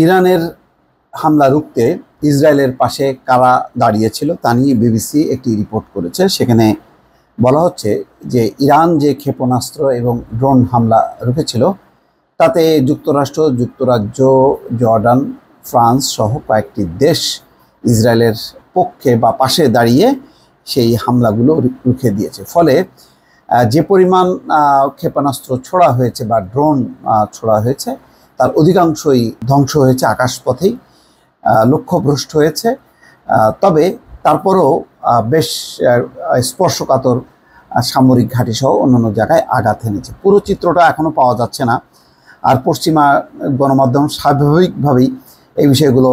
ইরানের হামলা রুখতে ইসরায়েলের পাশে কারা দাঁড়িয়েছিল তা নিয়ে বিবিসি একটি রিপোর্ট করেছে। সেখানে বলা হচ্ছে যে ইরান যে ক্ষেপণাস্ত্র এবং ড্রোন হামলা রুখেছিল তাতে যুক্তরাষ্ট্র, যুক্তরাজ্য, জর্ডান, ফ্রান্স সহ কয়েকটি দেশ ইসরায়েলের পক্ষে বা পাশে দাঁড়িয়ে সেই হামলাগুলো রুখে দিয়েছে। ফলে যে পরিমাণ ক্ষেপণাস্ত্র ছোড়া হয়েছে বা ড্রোন ছোড়া হয়েছে তার অধিকাংশই ধ্বংস হয়েছে আকাশপথেই, লক্ষ্যভ্রষ্ট হয়েছে। তবে তারপরেও বেশ স্পর্শকাতর সামরিক ঘাঁটি সহ অন্যান্য জায়গায় আঘাত এনেছে। পুরো চিত্রটা এখনও পাওয়া যাচ্ছে না। আর পশ্চিমা গণমাধ্যম স্বাভাবিকভাবেই এই বিষয়গুলো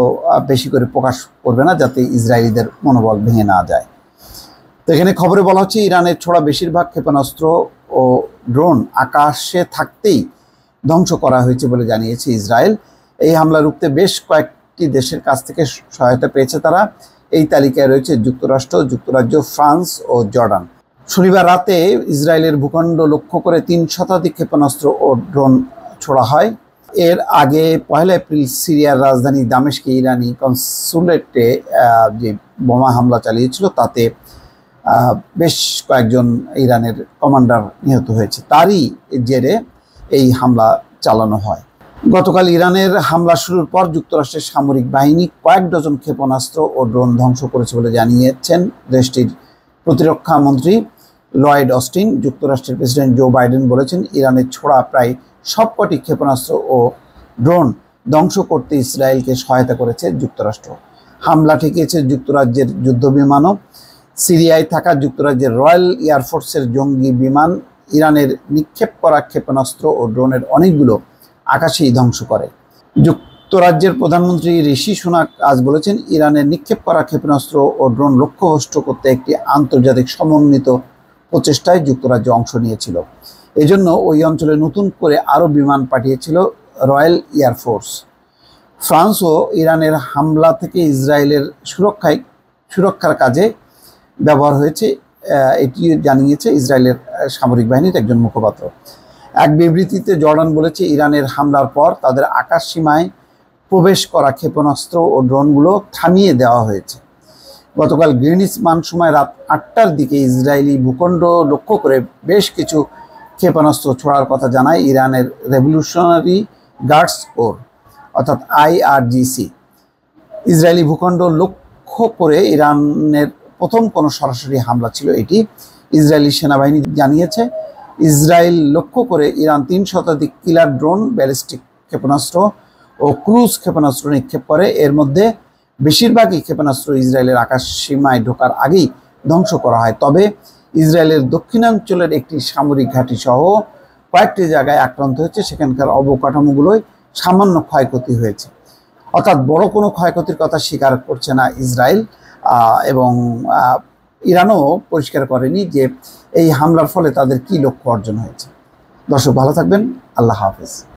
বেশি করে প্রকাশ করবে না, যাতে ইসরায়েলিদের মনোবল ভেঙে না যায়। তো এখানে খবরে বলা হচ্ছে ইরানের ছোড়া বেশিরভাগ ক্ষেপণাস্ত্র ও ড্রোন আকাশে থাকতেই ধ্বংস করা হয়েছে বলে জানিয়েছে ইসরায়েল। এই হামলা রুখতে বেশ কয়েকটি দেশের কাছ থেকে সহায়তা পেয়েছে তারা। এই তালিকায় রয়েছে যুক্তরাষ্ট্র, যুক্তরাজ্য, ফ্রান্স ও জর্ডান। শনিবার রাতে ইসরায়েলের ভূখণ্ড লক্ষ্য করে 3 শতাধিক ক্ষেপণাস্ত্র ও ড্রোন ছোড়া হয়। এর আগে 1 এপ্রিল সিরিয়ার রাজধানী দামেস্কে ইরানি কনসুলেটে যে বোমা হামলা চালিয়েছিল তাতে বেশ কয়েকজন ইরানের কমান্ডার নিহত হয়েছে। তারই জেরে এই হামলা চালানো হয়। গতকাল ইরানের হামলা শুরুর পর যুক্তরাষ্ট্রের সামরিক বাহিনী কয়েক ডজন ক্ষেপণাস্ত্র ও ড্রোন ধ্বংস করেছে বলে জানিয়েছেন দেশটির প্রতিরক্ষা মন্ত্রী লয়েড অস্টিন। যুক্তরাষ্ট্রের প্রেসিডেন্ট জো বাইডেন বলেছেন, ইরানের ছোড়া প্রায় সবকটি ক্ষেপণাস্ত্র ও ড্রোন ধ্বংস করতে ইসরায়েলকে সহায়তা করেছে যুক্তরাষ্ট্র। হামলা ঠেকিয়েছে যুক্তরাজ্যের যুদ্ধবিমানও। সিরিয়ায় থাকা যুক্তরাজ্যের রয়্যাল এয়ারফোর্সের জঙ্গি বিমান ইরানের নিক্ষেপ করা ক্ষেপণাস্ত্র ও ড্রোনের অনেকগুলো আকাশেই ধ্বংস করে। যুক্তরাজ্যের প্রধানমন্ত্রী ঋষি সুনাক আজ বলেছেন, ইরানের নিক্ষেপ করা ক্ষেপণাস্ত্র ও ড্রোন লক্ষ্যভ্রষ্ট করতে একটি আন্তর্জাতিক সমন্বিত প্রচেষ্টায় যুক্তরাজ্য অংশ নিয়েছিল। এজন্য ওই অঞ্চলে নতুন করে আরও বিমান পাঠিয়েছিল রয়্যাল এয়ারফোর্স। ফ্রান্সও ইরানের হামলা থেকে ইসরায়েলের সুরক্ষার কাজে ব্যবহার হয়েছে, এটি জানিয়েছে ইসরায়েলের সামরিক বাহিনীর একজন মুখপাত্র। এক বিবৃতিতে জর্ডান বলেছে, ইরানের হামলার পর তাদের আকাশ সীমায় প্রবেশ করা ক্ষেপণাস্ত্র ও ড্রোনগুলো থামিয়ে দেওয়া হয়েছে। গতকাল গ্রিনিচ মান সময় রাত 8টার দিকে ইসরায়েলি ভূখণ্ড লক্ষ্য করে বেশ কিছু ক্ষেপণাস্ত্র ছোড়ার কথা জানায় ইরানের রেভলিউশনারি গার্ডস কোর অর্থাৎ IRGC। ইসরায়েলি ভূখণ্ড লক্ষ্য করে ইরানের প্রথম কোনো সরাসরি হামলা ছিল এটি। ইসরায়েলি সেনাবাহিনী জানিয়েছে, ইসরায়েল লক্ষ্য করে ইরান 3 শতাধিক কিলার ড্রোন, ব্যালিস্টিক ক্ষেপণাস্ত্র ও ক্রুজ ক্ষেপণাস্ত্র নিক্ষেপ করে। এর মধ্যে বেশিরভাগই ক্ষেপণাস্ত্র ইসরায়েলের আকাশ সীমায় ঢোকার আগেই ধ্বংস করা হয়। তবে ইসরায়েলের দক্ষিণাঞ্চলের একটি সামরিক ঘাঁটি সহ কয়েকটি জায়গায় আক্রান্ত হয়েছে, সেখানকার অবকাঠামোগুলোই সামান্য ক্ষয়ক্ষতি হয়েছে। অর্থাৎ বড় কোনো ক্ষয়ক্ষতির কথা স্বীকার করছে না ইসরায়েল, এবং ইরানও পরিষ্কার করেনি যে এই হামলার ফলে তাদের কি লক্ষ্য অর্জন হয়েছে। দর্শক, ভালো থাকবেন। আল্লাহ হাফেজ।